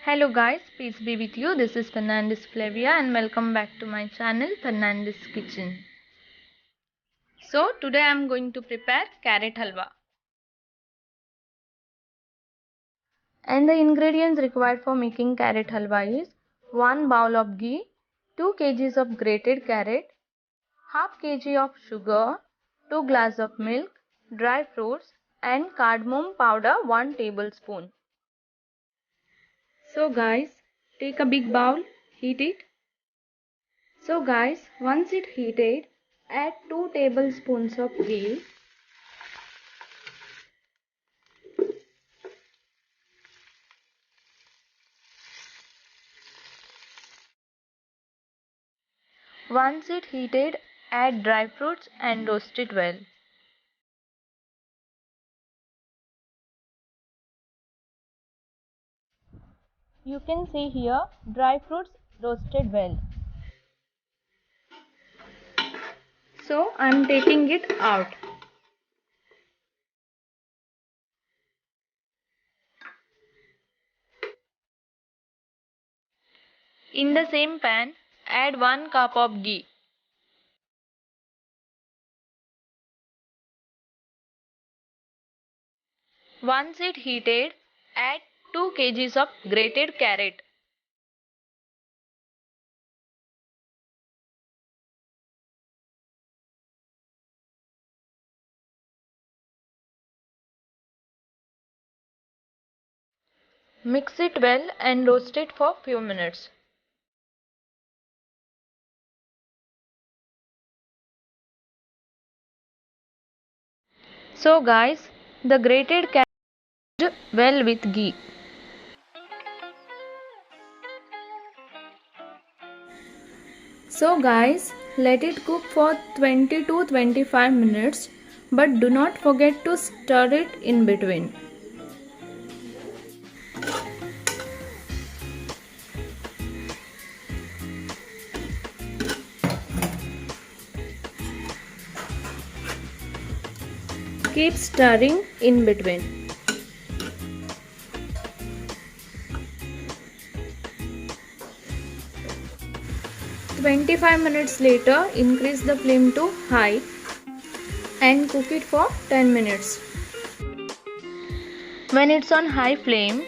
Hello guys, peace be with you. This is Fernandez Flavia and welcome back to my channel Fernandez Kitchen. So today I am going to prepare carrot halwa. And the ingredients required for making carrot halwa is 1 bowl of ghee, 2 kgs of grated carrot, half kg of sugar, 2 glass of milk, dry fruits and cardamom powder 1 tablespoon. So guys, take a big bowl, heat it. So guys, once it heated, add 2 tablespoons of ghee. Once it heated, add dry fruits and roast it well. You can see here dry fruits roasted well. So I am taking it out. In the same pan, add 1 cup of ghee. Once it heated, add 2 kgs of grated carrot. Mix it well and roast it for few minutes. So guys, the grated carrot is well with ghee. So guys, let it cook for 20 to 25 minutes, but do not forget to stir it in between. Keep stirring in between. "25 minutes later, increase the flame to high and cook it for 10 minutes. When it's on high flame,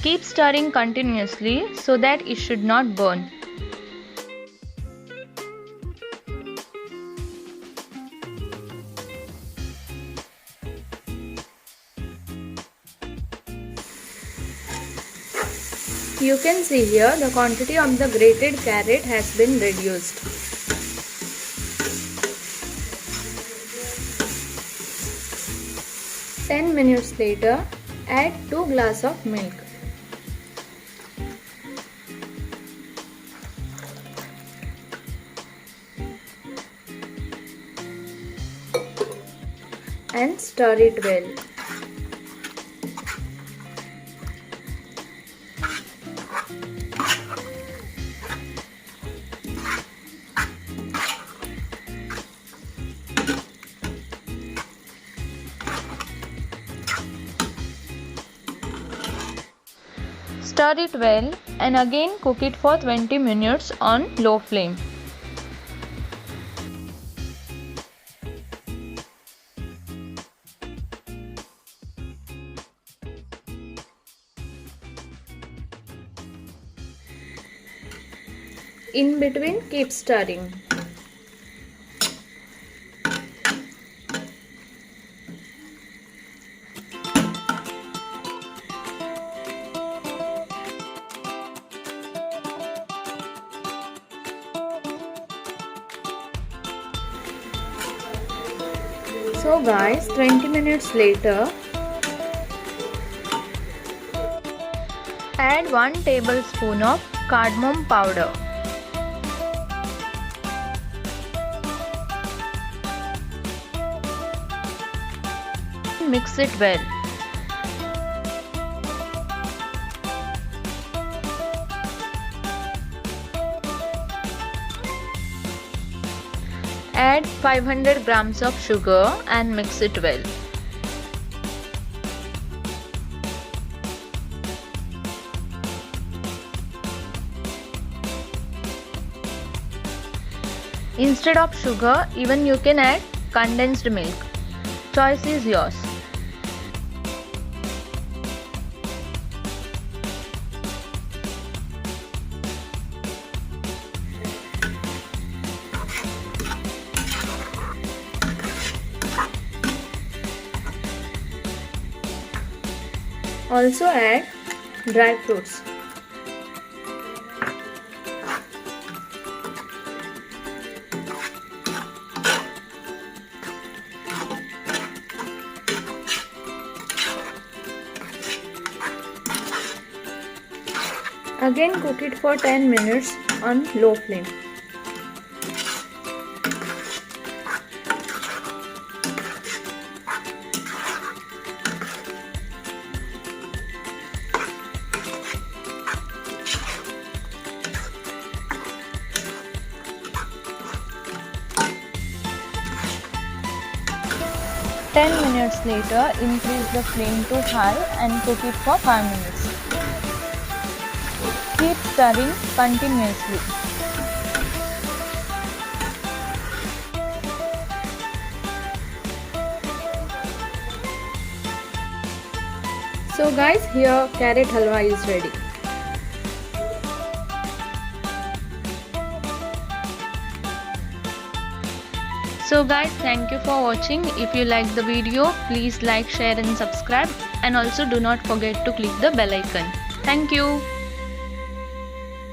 keep stirring continuously so that it should not burn. You can see here the quantity of the grated carrot has been reduced. "10 minutes later, add 2 glasses of milk. And stir it well. Stir it well and again cook it for 20 minutes on low flame. In between, keep stirring. So guys, 20 minutes later, add 1 tablespoon of cardamom powder. Mix it well. Add 500 grams of sugar and mix it well. Instead of sugar, even you can add condensed milk. Choice is yours. Also add dry fruits. Again cook it for 10 minutes on low flame. Ten minutes later, increase the flame to high and cook it for 5 minutes. Keep stirring continuously. So guys, here carrot halwa is ready. So guys, thank you for watching. If you like the video, please like, share and subscribe, and also do not forget to click the bell icon. Thank you.